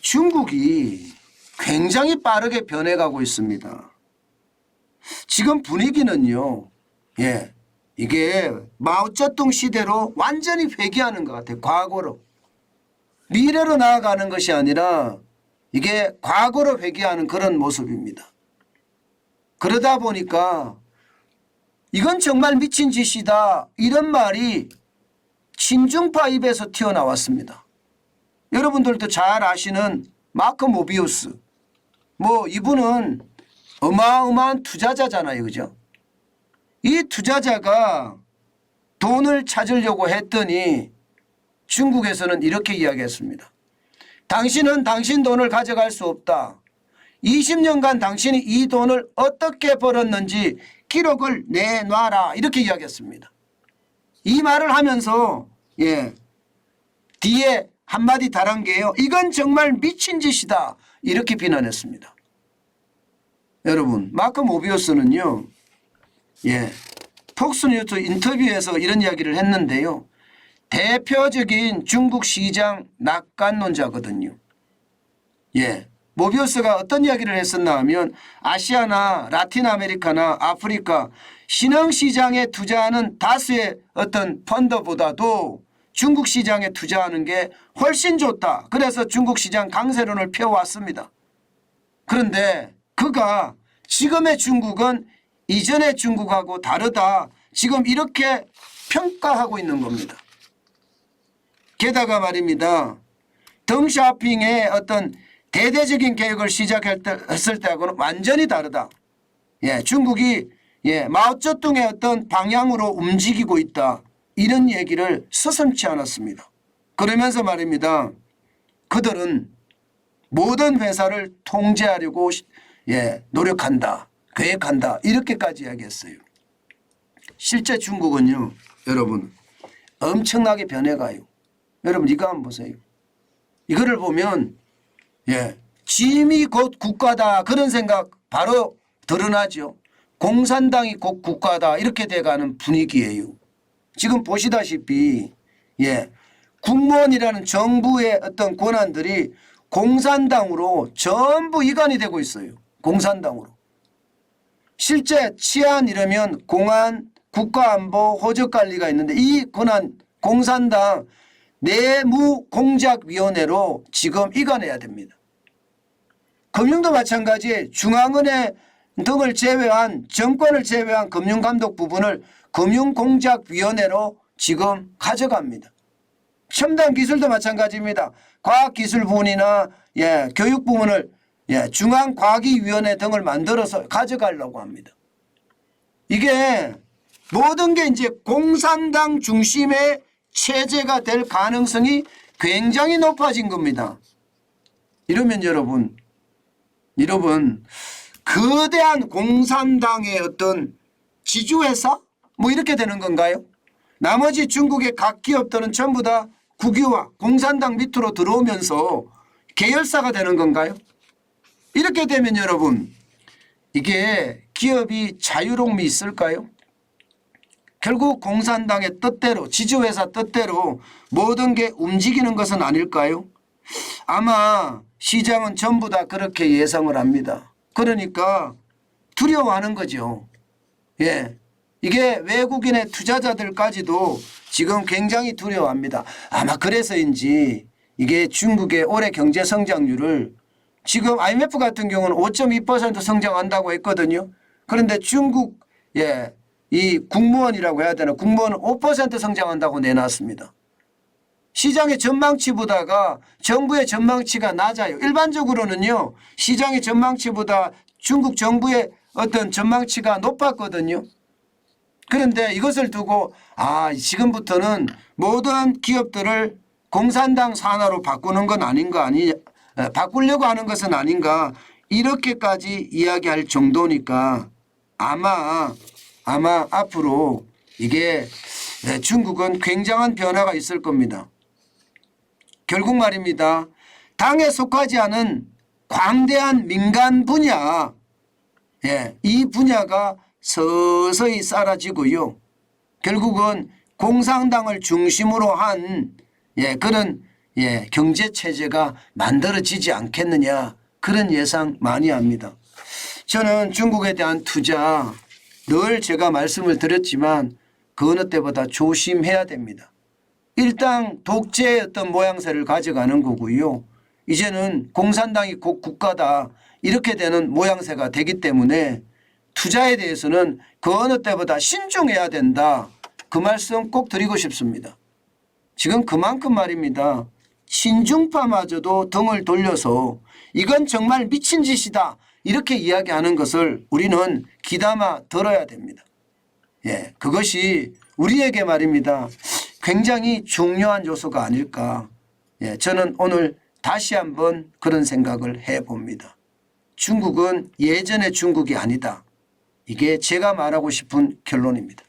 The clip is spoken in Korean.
중국이 굉장히 빠르게 변해가고 있습니다. 지금 분위기는요. 이게 마오쩌둥 시대로 완전히 회귀하는 것 같아요. 과거로. 미래로 나아가는 것이 아니라 이게 과거로 회귀하는 그런 모습입니다. 그러다 보니까 이건 정말 미친 짓이다. 이런 말이 친중파 입에서 튀어나왔습니다. 여러분들도 잘 아시는 마크 모비우스. 이분은 어마어마한 투자자잖아요. 그죠? 이 투자자가 돈을 찾으려고 했더니 중국에서는 이렇게 이야기했습니다. 당신은 당신 돈을 가져갈 수 없다. 20년간 당신이 이 돈을 어떻게 벌었는지 기록을 내놔라. 이렇게 이야기했습니다. 이 말을 하면서 뒤에 한마디 달한 게요. 이건 정말 미친 짓이다. 이렇게 비난했습니다. 여러분, 마크 모비우스는요. 폭스뉴스 인터뷰에서 이런 이야기를 했는데요. 대표적인 중국 시장 낙관론자거든요. 모비우스가 어떤 이야기를 했었나 하면 아시아나 라틴 아메리카나 아프리카 신흥시장에 투자하는 다수의 어떤 펀드보다도 중국 시장에 투자하는 게 훨씬 좋다. 그래서 중국 시장 강세론을 펴왔습니다. 그런데 그가 지금의 중국은 이전의 중국하고 다르다. 지금 이렇게 평가하고 있는 겁니다. 게다가 말입니다. 덩샤오핑의 어떤 대대적인 계획을 시작했을 때하고는 완전히 다르다. 중국이 마오쩌둥의 어떤 방향으로 움직이고 있다. 이런 얘기를 서슴지 않았습니다. 그러면서 말입니다. 그들은 모든 회사를 통제하려고 노력한다. 계획한다. 이렇게까지 이야기했어요. 실제 중국은요. 여러분 엄청나게 변해가요. 여러분 이거 한번 보세요. 이거를 보면 짐이 곧 국가다 그런 생각 바로 드러나죠. 공산당이 곧 국가다 이렇게 돼가는 분위기예요. 지금 보시다시피 국무원이라는 정부의 어떤 권한들이 공산당으로 전부 이관이 되고 있어요. 공산당으로. 실제 치안 이러면 공안, 국가안보, 호적관리가 있는데 이 권한 공산당 내무공작위원회로 지금 이관해야 됩니다. 금융도 마찬가지 중앙은행 등을 제외한 정권을 제외한 금융감독 부분을 금융공작위원회로 지금 가져갑니다. 첨단 기술도 마찬가지입니다. 과학기술부문이나 교육부문을 중앙과기위원회 등을 만들어서 가져가려고 합니다. 이게 모든 게 이제 공산당 중심의 체제가 될 가능성이 굉장히 높아진 겁니다. 이러면 여러분 거대한 공산당의 어떤 지주회사 이렇게 되는 건가요? 나머지 중국의 각 기업들은 전부 다 국유화 공산당 밑으로 들어오면서 계열사가 되는 건가요? 이렇게 되면 여러분 이게 기업이 자유로움이 있을까요? 결국 공산당의 뜻대로 지주회사 뜻대로 모든 게 움직이는 것은 아닐까요? 아마 시장은 전부 다 그렇게 예상을 합니다. 그러니까 두려워하는 거죠. 이게 외국인의 투자자들까지도 지금 굉장히 두려워합니다. 아마 그래서인지 이게 중국의 올해 경제 성장률을 지금 IMF 같은 경우는 5.2% 성장한다고 했거든요. 그런데 중국 이 국무원이라고 해야 되나 국무원은 5% 성장한다고 내놨습니다. 시장의 전망치보다가 정부의 전망치가 낮아요. 일반적으로는요. 시장의 전망치보다 중국 정부의 어떤 전망치가 높았거든요. 그런데 이것을 두고 지금부터는 모든 기업들을 공산당 산하로 바꾸는 건 아닌가 바꾸려고 하는 것은 아닌가 이렇게까지 이야기할 정도니까 아마 앞으로 이게 중국은 굉장한 변화가 있을 겁니다. 결국 말입니다. 당에 속하지 않은 광대한 민간 분야 이 분야가 서서히 사라지고요. 결국은 공산당을 중심으로 한 그런 경제 체제가 만들어지지 않겠느냐 그런 예상 많이 합니다. 저는 중국에 대한 투자 늘 제가 말씀을 드렸지만 그 어느 때보다 조심해야 됩니다. 일당 독재의 어떤 모양새를 가져가는 거고요. 이제는 공산당이 곧 국가다 이렇게 되는 모양새가 되기 때문에 투자에 대해서는 그 어느 때보다 신중해야 된다. 그 말씀 꼭 드리고 싶습니다. 지금 그만큼 말입니다. 친중파마저도 등을 돌려서 이건 정말 미친 짓이다 이렇게 이야기하는 것을 우리는 귀담아 들어야 됩니다. 그것이 우리에게 말입니다. 굉장히 중요한 요소가 아닐까. 저는 오늘 다시 한번 그런 생각을 해봅니다. 중국은 예전의 중국이 아니다. 이게 제가 말하고 싶은 결론입니다.